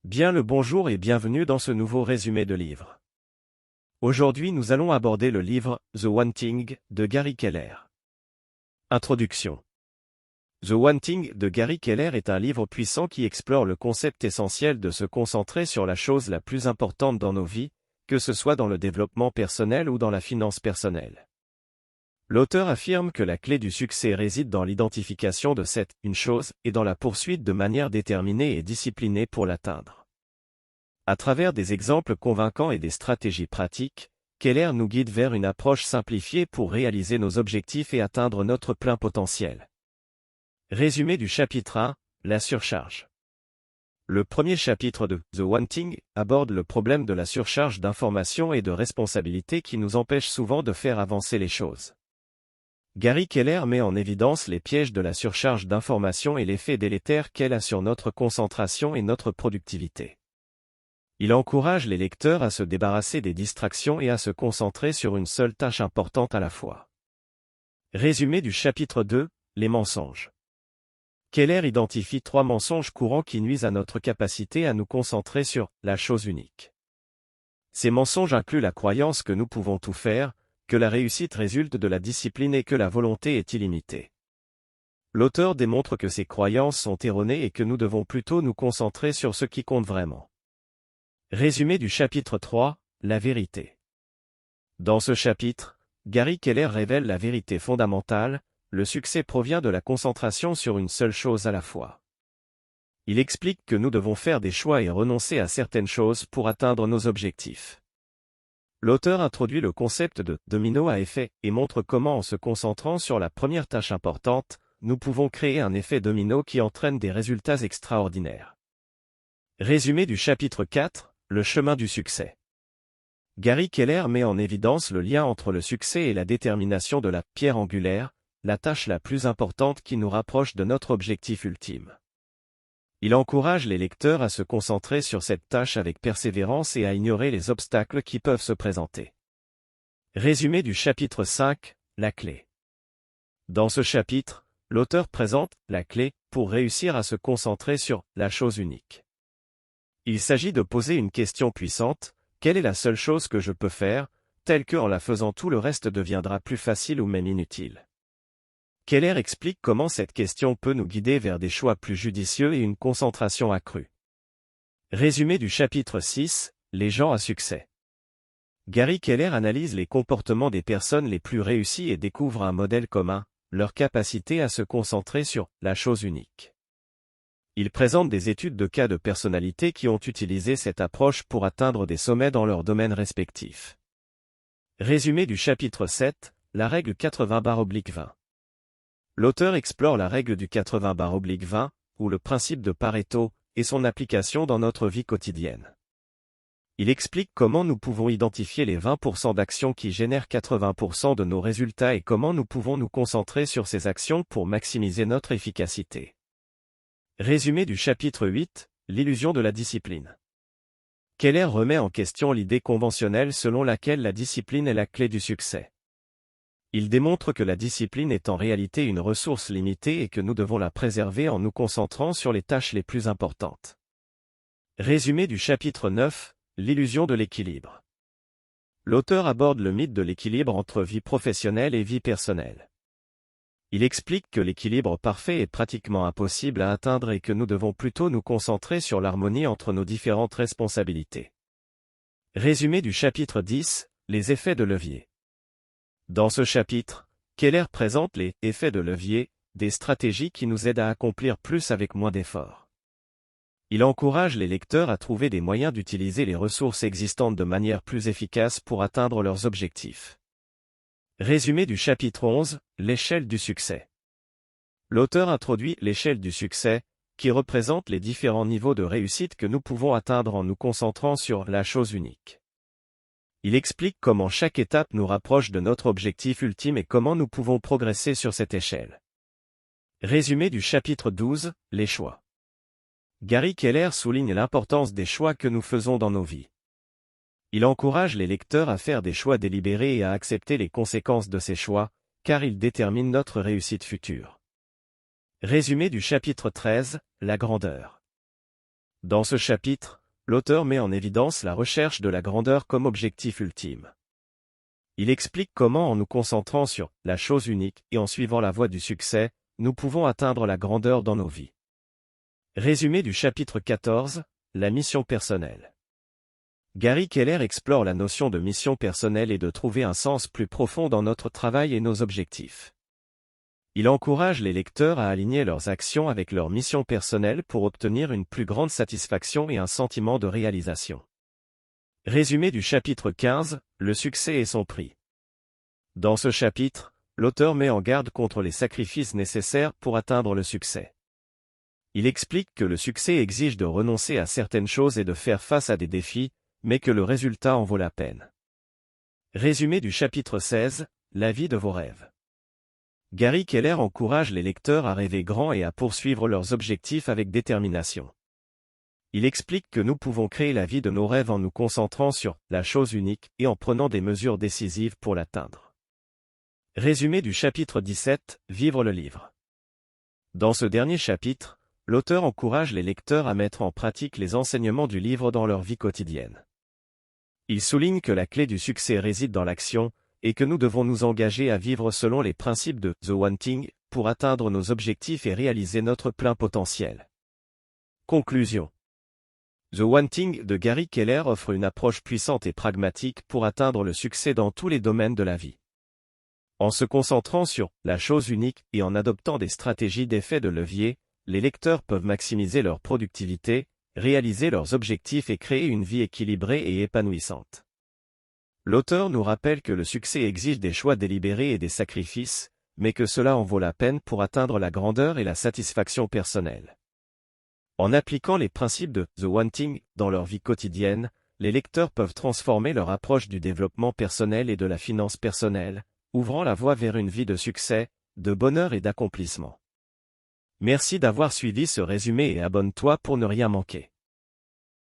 Bien le bonjour et bienvenue dans ce nouveau résumé de livre. Aujourd'hui nous allons aborder le livre The Wanting de Gary Keller. Introduction. The Wanting de Gary Keller est un livre puissant qui explore le concept essentiel de se concentrer sur la chose la plus importante dans nos vies, que ce soit dans le développement personnel ou dans la finance personnelle. L'auteur affirme que la clé du succès réside dans l'identification de une chose et dans la poursuite de manière déterminée et disciplinée pour l'atteindre. À travers des exemples convaincants et des stratégies pratiques, Keller nous guide vers une approche simplifiée pour réaliser nos objectifs et atteindre notre plein potentiel. Résumé du chapitre 1, la surcharge. Le premier chapitre de The Wanting aborde le problème de la surcharge d'informations et de responsabilités qui nous empêche souvent de faire avancer les choses. Gary Keller met en évidence les pièges de la surcharge d'informations et l'effet délétère qu'elle a sur notre concentration et notre productivité. Il encourage les lecteurs à se débarrasser des distractions et à se concentrer sur une seule tâche importante à la fois. Résumé du chapitre 2, les mensonges. Keller identifie 3 mensonges courants qui nuisent à notre capacité à nous concentrer sur la chose unique. Ces mensonges incluent la croyance que nous pouvons tout faire, que la réussite résulte de la discipline et que la volonté est illimitée. L'auteur démontre que ces croyances sont erronées et que nous devons plutôt nous concentrer sur ce qui compte vraiment. Résumé du chapitre 3, la vérité. Dans ce chapitre, Gary Keller révèle la vérité fondamentale, le succès provient de la concentration sur une seule chose à la fois. Il explique que nous devons faire des choix et renoncer à certaines choses pour atteindre nos objectifs. L'auteur introduit le concept de domino à effet et montre comment en se concentrant sur la première tâche importante, nous pouvons créer un effet domino qui entraîne des résultats extraordinaires. Résumé du chapitre 4, le chemin du succès. Gary Keller met en évidence le lien entre le succès et la détermination de la pierre angulaire, la tâche la plus importante qui nous rapproche de notre objectif ultime. Il encourage les lecteurs à se concentrer sur cette tâche avec persévérance et à ignorer les obstacles qui peuvent se présenter. Résumé du chapitre 5, la clé. Dans ce chapitre, l'auteur présente la clé pour réussir à se concentrer sur la chose unique. Il s'agit de poser une question puissante, quelle est la seule chose que je peux faire, telle que en la faisant tout le reste deviendra plus facile ou même inutile. Keller explique comment cette question peut nous guider vers des choix plus judicieux et une concentration accrue. Résumé du chapitre 6, les gens à succès. Gary Keller analyse les comportements des personnes les plus réussies et découvre un modèle commun, leur capacité à se concentrer sur la chose unique. Il présente des études de cas de personnalité qui ont utilisé cette approche pour atteindre des sommets dans leurs domaines respectifs. Résumé du chapitre 7, la règle 80/20. L'auteur explore la règle du 80/20, ou le principe de Pareto, et son application dans notre vie quotidienne. Il explique comment nous pouvons identifier les 20% d'actions qui génèrent 80% de nos résultats et comment nous pouvons nous concentrer sur ces actions pour maximiser notre efficacité. Résumé du chapitre 8, l'illusion de la discipline. Keller remet en question l'idée conventionnelle selon laquelle la discipline est la clé du succès. Il démontre que la discipline est en réalité une ressource limitée et que nous devons la préserver en nous concentrant sur les tâches les plus importantes. Résumé du chapitre 9, l'illusion de l'équilibre. L'auteur aborde le mythe de l'équilibre entre vie professionnelle et vie personnelle. Il explique que l'équilibre parfait est pratiquement impossible à atteindre et que nous devons plutôt nous concentrer sur l'harmonie entre nos différentes responsabilités. Résumé du chapitre 10, les effets de levier. Dans ce chapitre, Keller présente les effets de levier, des stratégies qui nous aident à accomplir plus avec moins d'efforts. Il encourage les lecteurs à trouver des moyens d'utiliser les ressources existantes de manière plus efficace pour atteindre leurs objectifs. Résumé du chapitre 11, l'échelle du succès. L'auteur introduit l'échelle du succès, qui représente les différents niveaux de réussite que nous pouvons atteindre en nous concentrant sur la chose unique. Il explique comment chaque étape nous rapproche de notre objectif ultime et comment nous pouvons progresser sur cette échelle. Résumé du chapitre 12, les choix. Gary Keller souligne l'importance des choix que nous faisons dans nos vies. Il encourage les lecteurs à faire des choix délibérés et à accepter les conséquences de ces choix, car ils déterminent notre réussite future. Résumé du chapitre 13, la grandeur. Dans ce chapitre, l'auteur met en évidence la recherche de la grandeur comme objectif ultime. Il explique comment en nous concentrant sur la chose unique et en suivant la voie du succès, nous pouvons atteindre la grandeur dans nos vies. Résumé du chapitre 14, la mission personnelle. Gary Keller explore la notion de mission personnelle et de trouver un sens plus profond dans notre travail et nos objectifs. Il encourage les lecteurs à aligner leurs actions avec leur mission personnelle pour obtenir une plus grande satisfaction et un sentiment de réalisation. Résumé du chapitre 15, le succès et son prix. Dans ce chapitre, l'auteur met en garde contre les sacrifices nécessaires pour atteindre le succès. Il explique que le succès exige de renoncer à certaines choses et de faire face à des défis, mais que le résultat en vaut la peine. Résumé du chapitre 16, la vie de vos rêves. Gary Keller encourage les lecteurs à rêver grand et à poursuivre leurs objectifs avec détermination. Il explique que nous pouvons créer la vie de nos rêves en nous concentrant sur la chose unique et en prenant des mesures décisives pour l'atteindre. Résumé du chapitre 17, vivre le livre. Dans ce dernier chapitre, l'auteur encourage les lecteurs à mettre en pratique les enseignements du livre dans leur vie quotidienne. Il souligne que la clé du succès réside dans l'action, et que nous devons nous engager à vivre selon les principes de The One Thing pour atteindre nos objectifs et réaliser notre plein potentiel. Conclusion. The One Thing de Gary Keller offre une approche puissante et pragmatique pour atteindre le succès dans tous les domaines de la vie. En se concentrant sur la chose unique et en adoptant des stratégies d'effet de levier, les lecteurs peuvent maximiser leur productivité, réaliser leurs objectifs et créer une vie équilibrée et épanouissante. L'auteur nous rappelle que le succès exige des choix délibérés et des sacrifices, mais que cela en vaut la peine pour atteindre la grandeur et la satisfaction personnelle. En appliquant les principes de The One Thing dans leur vie quotidienne, les lecteurs peuvent transformer leur approche du développement personnel et de la finance personnelle, ouvrant la voie vers une vie de succès, de bonheur et d'accomplissement. Merci d'avoir suivi ce résumé et abonne-toi pour ne rien manquer.